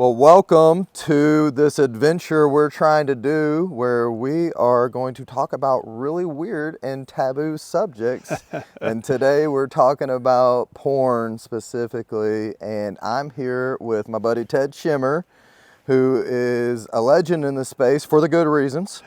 Well, welcome to this adventure we're trying to do where we are going to talk about really weird and taboo subjects. And today we're talking about porn specifically. And I'm here with my buddy Ted Shimer, who is a legend in the space for the good reasons.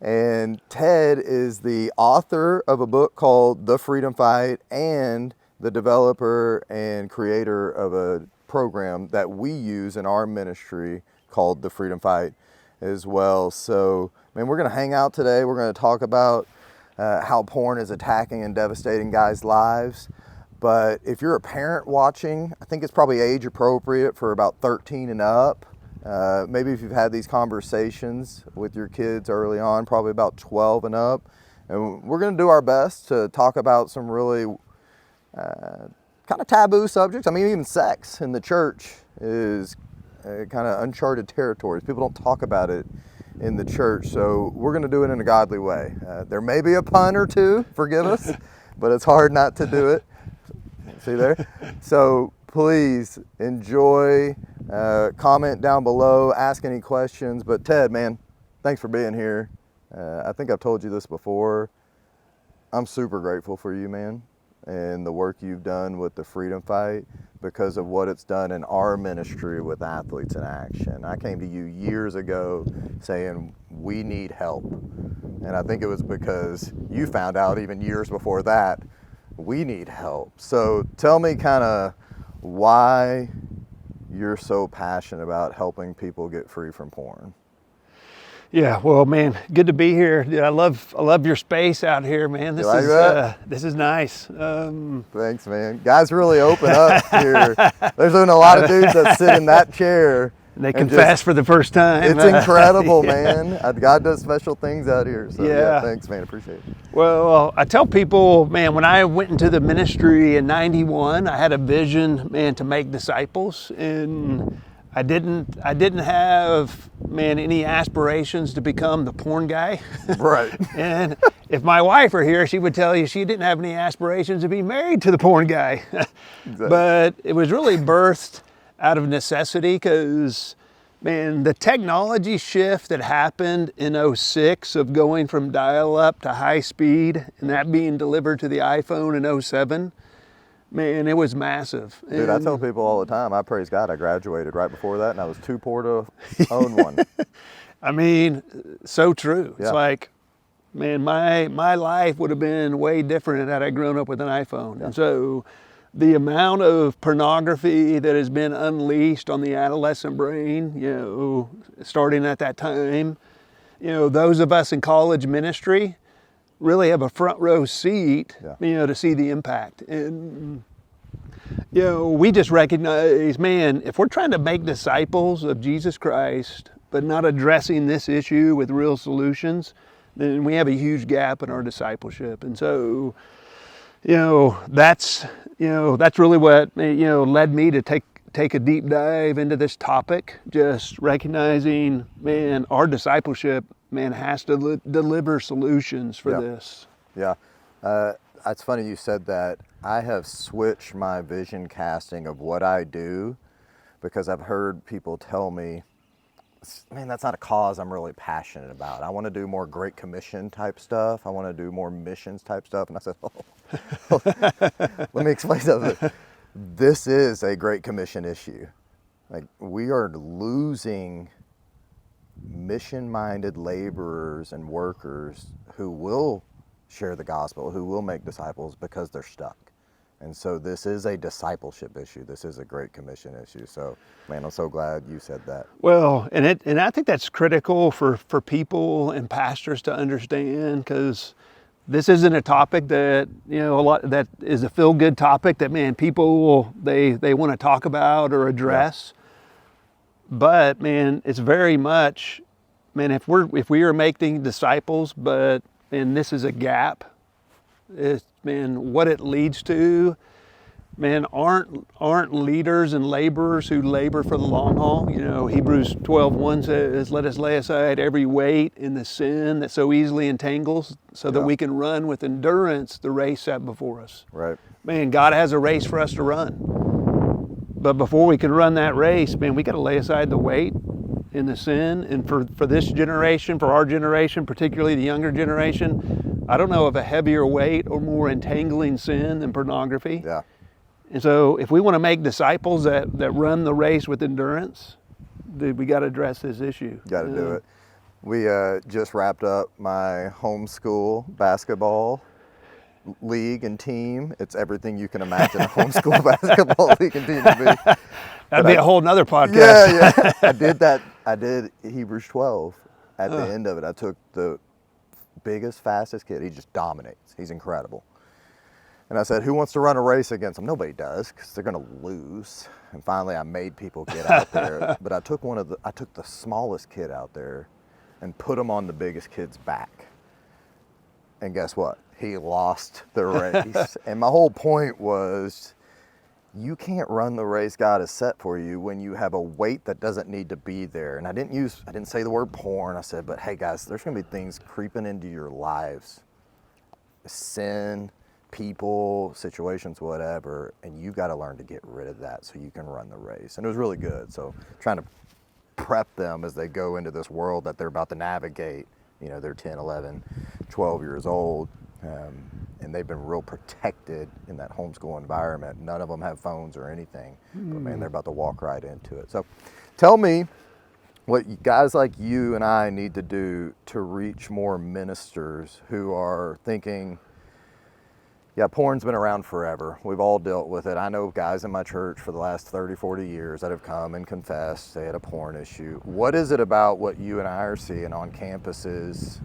And Ted is the author of a book called The Freedom Fight and the developer and creator of a program that we use in our ministry called The Freedom Fight as well. So, man, we're going to hang out today. We're going to talk about how porn is attacking and devastating guys' lives. But if you're a parent watching, I think it's probably age appropriate for about 13 and up. Maybe if you've had these conversations with your kids early on, probably about 12 and up. And we're going to do our best to talk about some really kind of taboo subjects. I mean, even sex in the church is kind of uncharted territories. People don't talk about it in the church, so we're going to do it in a godly way. There may be a pun or two, forgive us, but it's hard not to do it. See there? So please enjoy, comment down below, ask any questions. But Ted, man, thanks for being here. I think I've told you this before. I'm super grateful for you, man, and the work you've done with the Freedom Fight because of what it's done in our ministry with Athletes in Action. I came to you years ago saying we need help. And I think it was because you found out even years before that we need help. So tell me kind of why you're so passionate about helping people get free from porn. Yeah, well, man, good to be here. I love your space out here, man. This is nice. Thanks, man. Guys really open up here. There's been a lot of dudes that sit in that chair. And they confess for the first time. It's incredible, man. God does special things out here. So yeah, thanks, man. Appreciate it. Well, I tell people, man, when I went into the ministry in '91, I had a vision, man, to make disciples, and I didn't have, man, any aspirations to become the porn guy. Right. And if my wife were here, she would tell you she didn't have any aspirations to be married to the porn guy. Exactly. But it was really birthed out of necessity because, man, the technology shift that happened in '06 of going from dial-up to high speed and that being delivered to the iPhone in '07, man, it was massive. Dude, I tell people all the time, I praise God I graduated right before that and I was too poor to own one. I mean, so true. Yeah. It's like, man, my life would have been way different had I grown up with an iPhone. Yeah. And so the amount of pornography that has been unleashed on the adolescent brain, starting at that time, those of us in college ministry really have a front row seat, to see the impact. And, we just recognize, man, if we're trying to make disciples of Jesus Christ, but not addressing this issue with real solutions, then we have a huge gap in our discipleship. And so, that's really what, led me to take a deep dive into this topic, just recognizing, man, our discipleship, man, has to deliver solutions for this. Yeah. It's funny you said that. I have switched my vision casting of what I do because I've heard people tell me, man, that's not a cause I'm really passionate about. I want to do more Great Commission type stuff. I want to do more missions type stuff. And I said, let me explain something. This is a Great Commission issue. Like, we are losing mission-minded laborers and workers who will share the gospel, who will make disciples because they're stuck. And so this is a discipleship issue. This is a Great Commission issue. So, man, I'm so glad you said that. Well, and I think that's critical for people and pastors to understand, because this isn't a topic that, that is a feel-good topic that, man, people they want to talk about or address. Yeah. But, man, it's very much, man, if we are making disciples, but, man, this is a gap. Man, what it leads to, man, aren't leaders and laborers who labor for the long haul. Hebrews 12:1 says, "Let us lay aside every weight and the sin that so easily entangles, so that we can run with endurance the race set before us." Right. Man, God has a race for us to run. But before we can run that race, man, we got to lay aside the weight and the sin. And for this generation, for our generation, particularly the younger generation, I don't know of a heavier weight or more entangling sin than pornography. Yeah. And so if we want to make disciples that run the race with endurance, we got to address this issue. Got to do it. We just wrapped up my homeschool basketball league and team. It's everything you can imagine a homeschool basketball league and team to be. That'd be a whole nother podcast. Yeah. I did that. I did Hebrews 12 at the end of it. I took the biggest, fastest kid. He just dominates. He's incredible. And I said, who wants to run a race against him? Nobody does, because they're going to lose. And finally, I made people get out there. But I took the smallest kid out there and put him on the biggest kid's back. And guess what? He lost the race. And my whole point was, you can't run the race God has set for you when you have a weight that doesn't need to be there. And I didn't say the word porn. I said, but hey guys, there's going to be things creeping into your lives. Sin, people, situations, whatever, and you got to learn to get rid of that so you can run the race. And it was really good. So trying to prep them as they go into this world that they're about to navigate. You know, they're 10, 11, 12 years old, and they've been real protected in that homeschool environment. None of them have phones or anything, but man, they're about to walk right into it. So tell me what guys like you and I need to do to reach more ministers who are thinking, yeah, porn's been around forever. We've all dealt with it. I know guys in my church for the last 30, 40 years that have come and confessed they had a porn issue. What is it about what you and I are seeing on campuses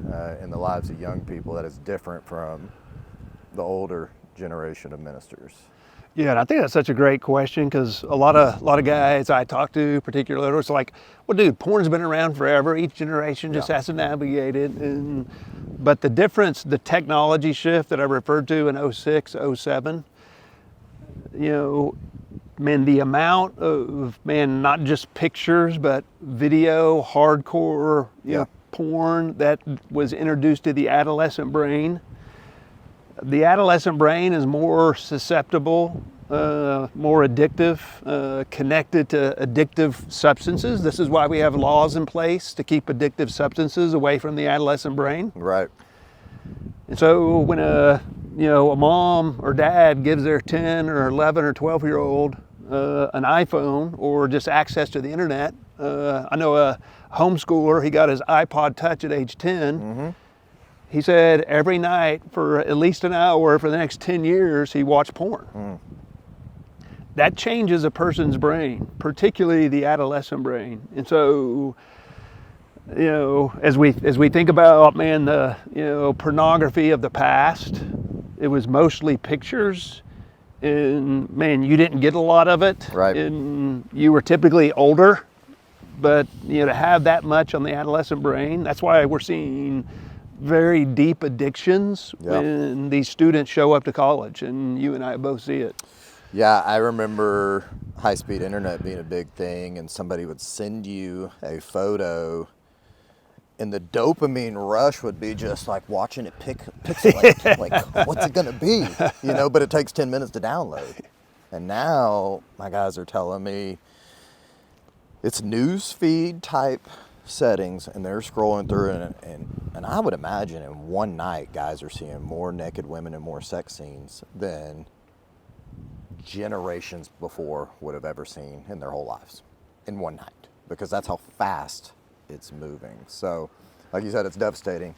in the lives of young people that is different from the older generation of ministers? Yeah, and I think that's such a great question, because a lot of guys I talk to, particularly, it's like, well, dude, porn's been around forever. Each generation just has to navigate it. But the difference, the technology shift that I referred to in 06, 07, you know, man, the amount of, man, not just pictures, but video, hardcore, you know, porn that was introduced to the adolescent brain. The adolescent brain is more susceptible, more addictive, connected to addictive substances. This is why we have laws in place to keep addictive substances away from the adolescent brain. Right. And so when a mom or dad gives their 10 or 11 or 12-year-old an iPhone or just access to the internet, I know a homeschooler, he got his iPod Touch at age 10. Mm-hmm. He said every night for at least an hour for the next 10 years, he watched porn. Mm. That changes a person's brain, particularly the adolescent brain. And so, you know, as we think about, man, the, you know, pornography of the past, it was mostly pictures, and man, you didn't get a lot of it. Right. And you were typically older, but you know, to have that much on the adolescent brain, that's why we're seeing very deep addictions when these students show up to college, and you and I both see it. Yeah, I remember high-speed internet being a big thing, and somebody would send you a photo, and the dopamine rush would be just like watching it pixelate. Like, what's it gonna be? You know, but it takes 10 minutes to download. And now my guys are telling me it's news feed type settings, and they're scrolling through it, and I would imagine in one night guys are seeing more naked women and more sex scenes than generations before would have ever seen in their whole lives in one night, because that's how fast it's moving. So like you said, it's devastating.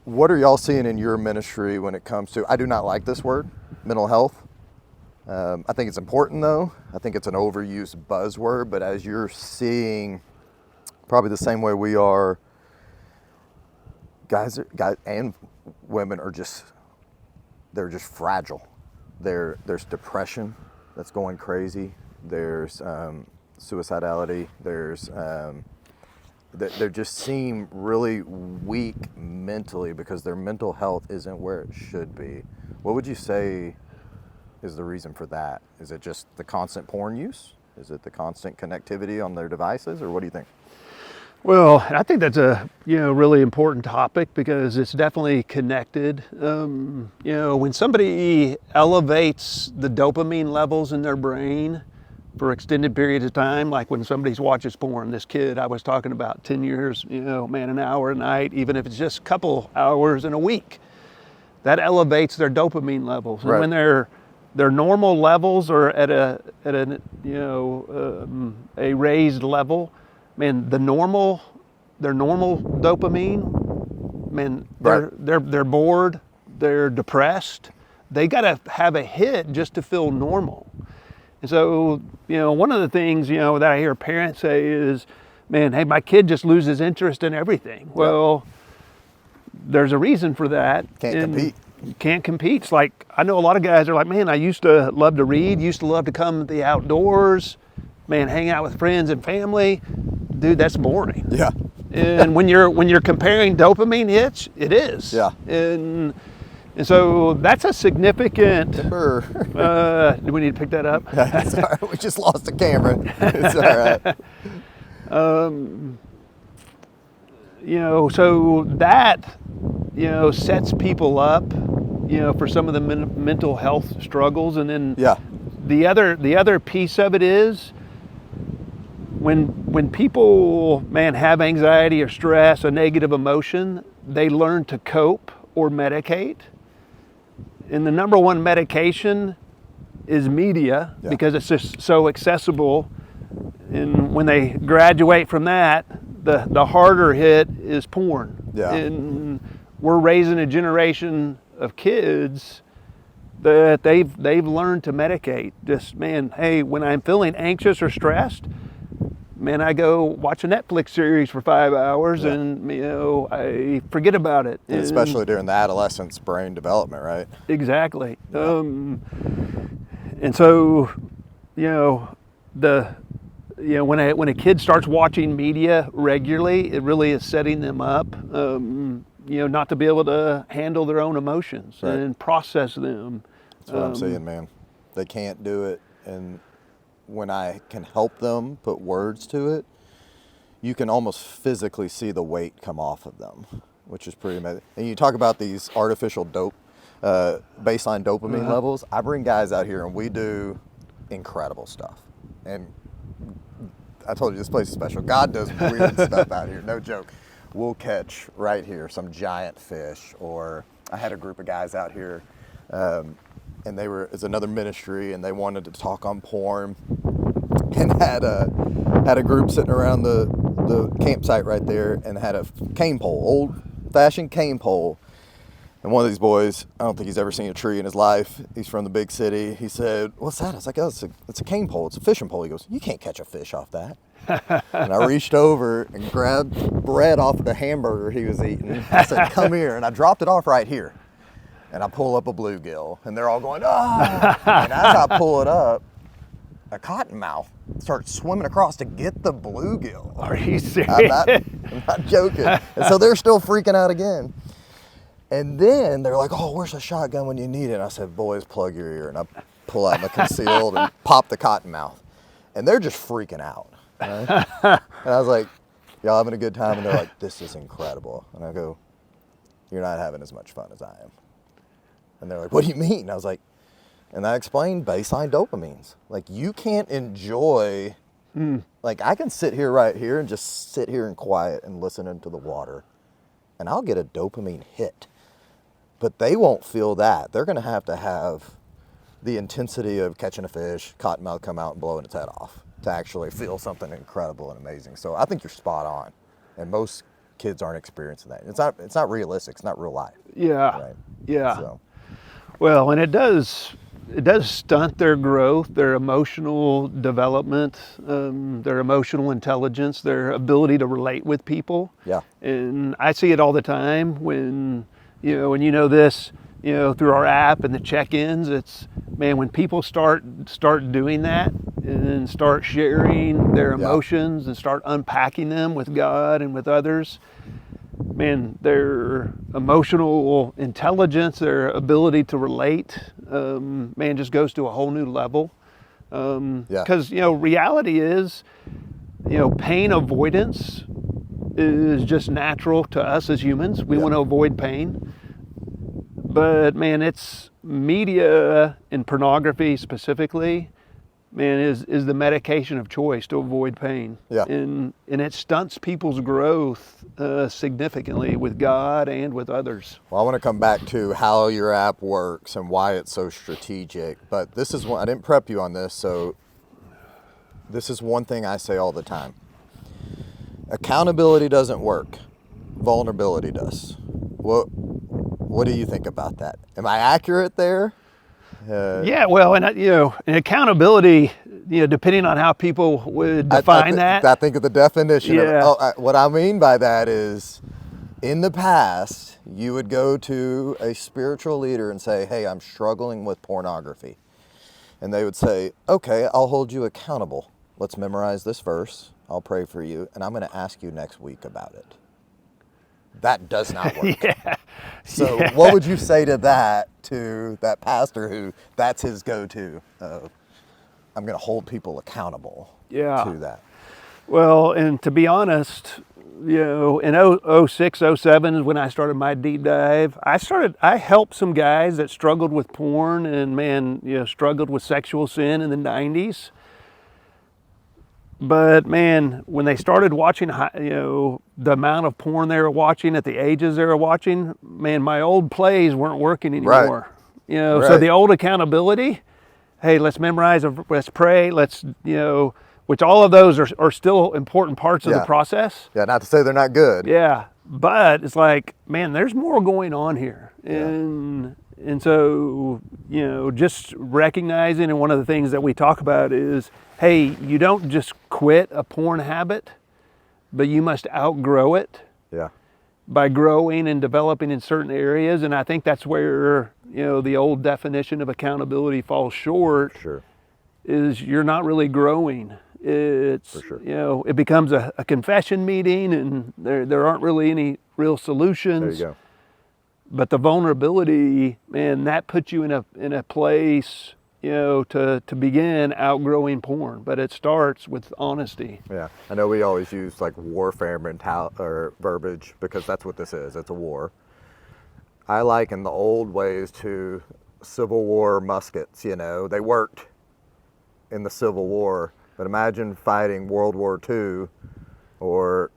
What are y'all seeing in your ministry when it comes to, I do not like this word, mental health. I think it's important though. I think it's an overused buzzword, but as you're seeing, probably the same way we are, guys and women are just, they're just fragile. There's depression that's going crazy. There's suicidality. There's they just seem really weak mentally because their mental health isn't where it should be. What would you say is the reason for that? Is it just the constant porn use? Is it the constant connectivity on their devices, or what do you think? Well, I think that's a really important topic, because it's definitely connected. When somebody elevates the dopamine levels in their brain, for extended periods of time, like when somebody watches porn. This kid I was talking about, 10 years, man, an hour a night, even if it's just a couple hours in a week, that elevates their dopamine levels. And Right. when their normal levels are at a raised level, man, their normal dopamine, man, they're bored, they're depressed. They got to have a hit just to feel normal. And so, one of the things, that I hear parents say is, man, hey, my kid just loses interest in everything. Well, there's a reason for that. Can't compete. Can't compete. It's like, I know a lot of guys are like, man, I used to love to read, used to love to come to the outdoors, man, hang out with friends and family. Dude, that's boring. Yeah. And when you're comparing dopamine hits, it is. Yeah. And so that's a significant. Timber. Do we need to pick that up? It's all right. We just lost the camera. It's all right. So that, sets people up, for some of the mental health struggles. And then the other piece of it is when people, man, have anxiety or stress, a negative emotion, they learn to cope or medicate. And the number one medication is media, because it's just so accessible. And when they graduate from that, the harder hit is porn. Yeah. And we're raising a generation of kids that they've learned to medicate. Just, man, hey, when I'm feeling anxious or stressed, man, I go watch a Netflix series for 5 hours and, I forget about it. And especially during the adolescence brain development, right? Exactly. And so, when a kid starts watching media regularly, it really is setting them up, not to be able to handle their own emotions and process them. That's what I'm saying, man. They can't do it. And when I can help them put words to it, you can almost physically see the weight come off of them, which is pretty amazing. And you talk about these artificial baseline dopamine levels. I bring guys out here and we do incredible stuff. And I told you this place is special. God does weird stuff out here, no joke. We'll catch right here some giant fish, or I had a group of guys out here, and it's another ministry, and they wanted to talk on porn, and had a group sitting around the campsite right there, and had a cane pole, old-fashioned cane pole. And one of these boys, I don't think he's ever seen a tree in his life. He's from the big city. He said, "What's that?" I was like, "Oh, it's a cane pole. It's a fishing pole." He goes, "You can't catch a fish off that." And I reached over and grabbed bread off of the hamburger he was eating. I said, "Come here." And I dropped it off right here. And I pull up a bluegill. And they're all going, "Oh." And as I pull it up, a cottonmouth starts swimming across to get the bluegill. Are you serious? I'm not joking. And so they're still freaking out again. And then they're like, "Oh, where's the shotgun when you need it?" And I said, "Boys, plug your ear." And I pull out my concealed and pop the cottonmouth. And they're just freaking out. Right? And I was like, "Y'all having a good time?" And they're like, "This is incredible." And I go, "You're not having as much fun as I am." And they're like, "What do you mean?" And I was like, and I explained baseline dopamines. Like, you can't enjoy, like, I can sit here right here and just sit here in quiet and listen into the water. And I'll get a dopamine hit. But they won't feel that. They're going to have the intensity of catching a fish, cottonmouth come out and blowing its head off to actually feel something incredible and amazing. So I think you're spot on. And most kids aren't experiencing that. It's not realistic. It's not real life. Yeah. Right? Yeah. So. Well, and it does stunt their growth, their emotional development, their emotional intelligence, their ability to relate with people. Yeah. And I see it all the time when, this, through our app and the check-ins, it's, man, when people start doing that and start sharing their emotions and start unpacking them with God and with others, man, their emotional intelligence, their ability to relate, man, just goes to a whole new level. Because, reality is, pain avoidance is just natural to us as humans. We want to avoid pain. But, man, it's media and pornography specifically, man, is the medication of choice to avoid pain. Yeah. And it stunts people's growth significantly with God and with others. Well, I want to come back to how your app works and why it's so strategic. But this is one, I didn't prep you on this, so this is one thing I say all the time. Accountability doesn't work. Vulnerability does. What do you think about that? Am I accurate there? Yeah, well, and and accountability, depending on how people would define that. I think of the definition Yeah. of what I mean by that is, in the past, you would go to a spiritual leader and say, hey, I'm struggling with pornography. And they would say, okay, I'll hold you accountable. Let's memorize this verse. I'll pray for you. And I'm going to ask you next week about it. That does not work. Yeah. So what would you say to that pastor who that's his go-to? I'm going to hold people accountable to that. Well, and to be honest, in 06, 07 is when I started my deep dive. I helped some guys that struggled with porn and struggled with sexual sin in the 90s. But man, when they started watching, the amount of porn they were watching at the ages they were watching, man, my old plays weren't working anymore. Right. So the old accountability, hey, let's memorize, let's pray, which all of those are still important parts of the process. Yeah, not to say they're not good. Yeah, but it's like, man, there's more going on here. And so, just recognizing, and one of the things that we talk about is, hey, you don't just quit a porn habit, but you must outgrow it. Yeah. By growing and developing in certain areas. And I think that's where, the old definition of accountability falls short. Sure. Is you're not really growing. It's, For sure. It becomes a confession meeting, and there aren't really any real solutions. There you go. But the vulnerability, man, that puts you in a place, to begin outgrowing porn. But it starts with honesty. Yeah, I know we always use like warfare or verbiage because that's what this is. It's a war. I liken the old ways to Civil War muskets. They worked in the Civil War, but imagine fighting World War II or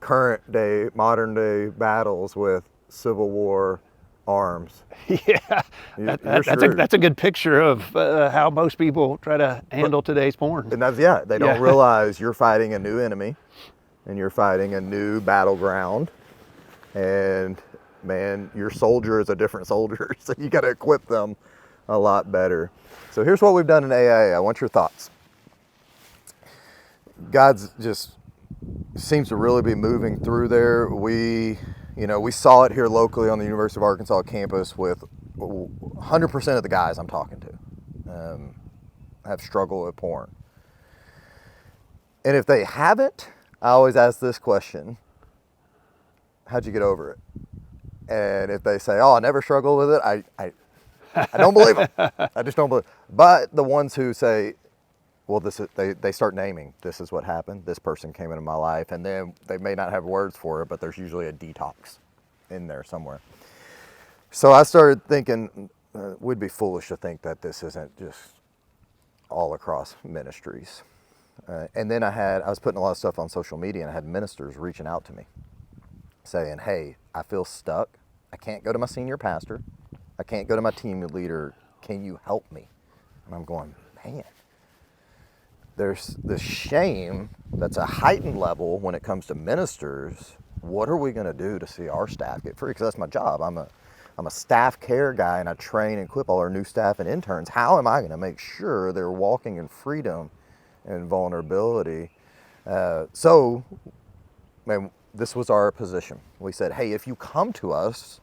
modern day battles with Civil War arms. Yeah, that's a good picture of how most people try to handle today's porn. And they don't realize you're fighting a new enemy and you're fighting a new battleground. And man, your soldier is a different soldier, so you got to equip them a lot better. So here's what we've done in AA. I want your thoughts. God's just seems to really be moving through there. We saw it here locally on the University of Arkansas campus with 100% of the guys I'm talking to have struggled with porn. And if they haven't, I always ask this question: how'd you get over it? And if they say, oh, I never struggled with it, I don't believe them. I just don't believe. But the ones who say, well, they start naming, this is what happened, this person came into my life, and then they may not have words for it, but there's usually a detox in there somewhere. So I started thinking, we'd be foolish to think that this isn't just all across ministries. And then I was putting a lot of stuff on social media, and I had ministers reaching out to me saying, hey, I feel stuck. I can't go to my senior pastor. I can't go to my team leader. Can you help me? And I'm going, man. There's this shame that's a heightened level when it comes to ministers. What are we going to do to see our staff get free? Because that's my job. I'm a staff care guy, and I train and equip all our new staff and interns. How am I going to make sure they're walking in freedom and vulnerability? So, man, this was our position. We said, hey, if you come to us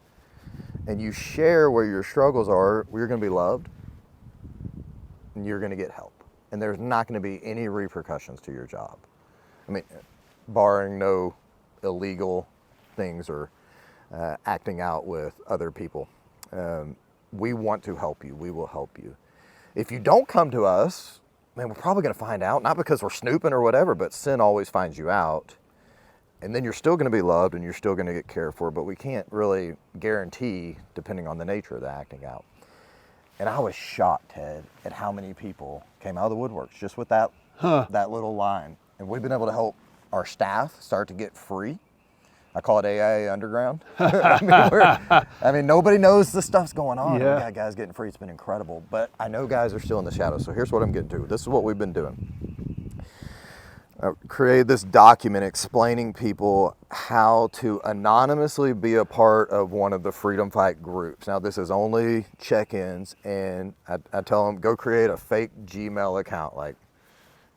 and you share where your struggles are, we're going to be loved, and you're going to get help. And there's not going to be any repercussions to your job. I mean, barring no illegal things or acting out with other people. We want to help you. We will help you. If you don't come to us, man, we're probably going to find out, not because we're snooping or whatever, but sin always finds you out. And then you're still going to be loved and you're still going to get cared for, but we can't really guarantee, depending on the nature of the acting out. And I was shocked, Ted, at how many people came out of the woodworks just with that little line. And we've been able to help our staff start to get free. I call it AIA Underground. I mean, nobody knows the stuff's going on. Yeah. We got guys getting free. It's been incredible. But I know guys are still in the shadows. So here's what I'm getting to. This is what we've been doing. Created this document explaining people how to anonymously be a part of one of the Freedom Fight groups. Now, this is only check-ins, and I tell them, go create a fake Gmail account, like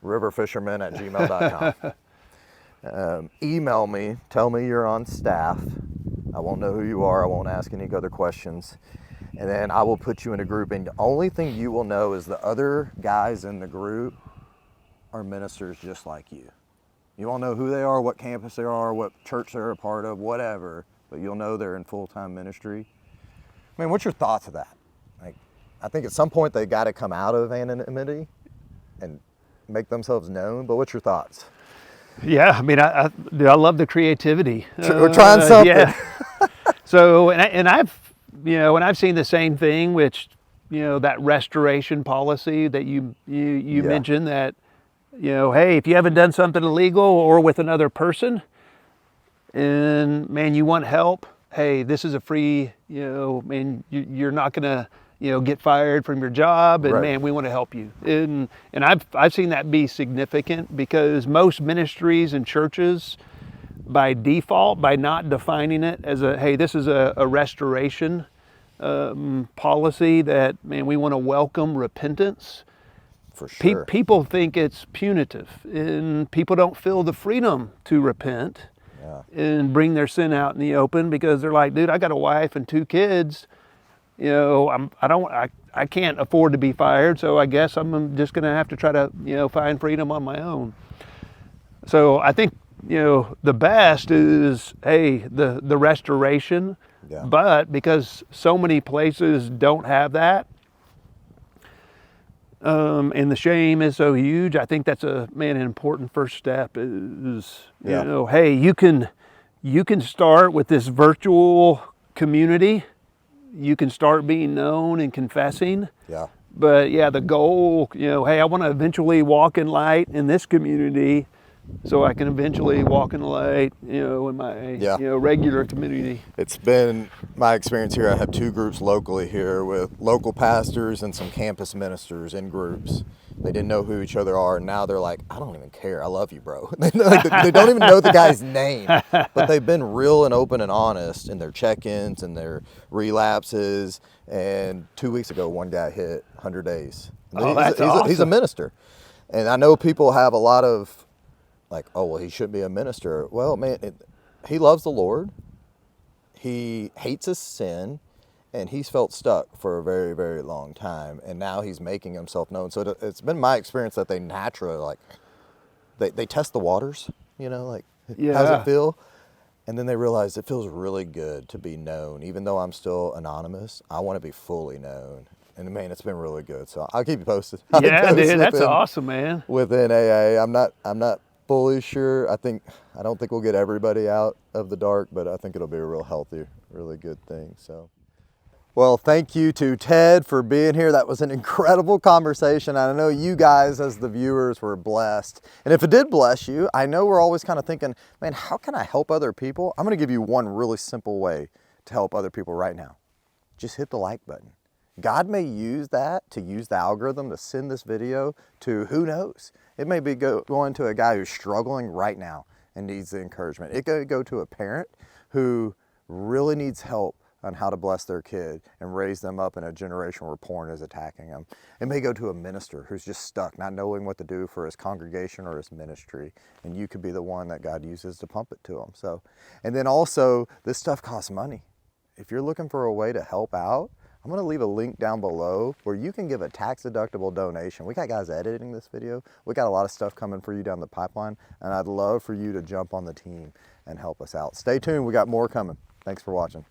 riverfisherman@gmail.com. Email me, tell me you're on staff. I won't know who you are. I won't ask any other questions. And then I will put you in a group, and the only thing you will know is the other guys in the group are ministers just like you. You won't know who they are, what campus they are, what church they're a part of, whatever, but you'll know they're in full-time ministry. I mean, what's your thoughts of that? Like, I think at some point they got to come out of anonymity and make themselves known, but what's your thoughts? Yeah, I mean, I love the creativity. We're trying something. Yeah. So, and I've, and I've seen the same thing, which, that restoration policy that you mentioned, that, hey, if you haven't done something illegal or with another person, and man, you want help, hey, this is a free, man, you're not gonna, get fired from your job, and right. Man, we want to help you. And I've seen that be significant, because most ministries and churches, by default, by not defining it as hey, this is a restoration policy, that, man, we want to welcome repentance. For sure. People think it's punitive, and people don't feel the freedom to repent and bring their sin out in the open, because they're like, dude, I got a wife and 2 kids. I can't afford to be fired, so I guess I'm just going to have to try to, find freedom on my own. So I think, the best is, hey, the restoration, but because so many places don't have that, and the shame is so huge, I think that's an important first step is, hey, you can start with this virtual community. You can start being known and confessing. Yeah. But the goal, hey, I want to eventually walk in light in this community, so I can eventually walk in the light, in my, regular community. It's been my experience here. I have 2 groups locally here with local pastors and some campus ministers in groups. They didn't know who each other are, and now they're like, I don't even care. I love you, bro. They don't even know the guy's name, but they've been real and open and honest in their check-ins and their relapses. And 2 weeks ago, one guy hit 100 days. That's awesome. He's a minister. And I know people have a lot of, like, oh, well, he shouldn't be a minister. Well, man, he loves the Lord. He hates his sin. And he's felt stuck for a very, very long time. And now he's making himself known. So it's been my experience that they naturally, like, they test the waters, how does it feel? And then they realize it feels really good to be known. Even though I'm still anonymous, I want to be fully known. And man, it's been really good. So I'll keep you posted. Yeah, dude, that's awesome, man. Within AA, I'm not fully sure. I don't think we'll get everybody out of the dark, but I think it'll be a real healthy, really good thing. So. Well, thank you to Ted for being here. That was an incredible conversation. I know you guys as the viewers were blessed. And if it did bless you, I know we're always kind of thinking, man, how can I help other people? I'm going to give you one really simple way to help other people right now. Just hit the like button. God may use that to use the algorithm to send this video to who knows. It may be going to a guy who's struggling right now and needs the encouragement. It could go to a parent who really needs help on how to bless their kid and raise them up in a generation where porn is attacking them. It may go to a minister who's just stuck, not knowing what to do for his congregation or his ministry, and you could be the one that God uses to pump it to them. So, and then also, this stuff costs money. If you're looking for a way to help out, I'm going to leave a link down below where you can give a tax-deductible donation. We got guys editing this video. We got a lot of stuff coming for you down the pipeline, and I'd love for you to jump on the team and help us out. Stay tuned. We got more coming. Thanks for watching.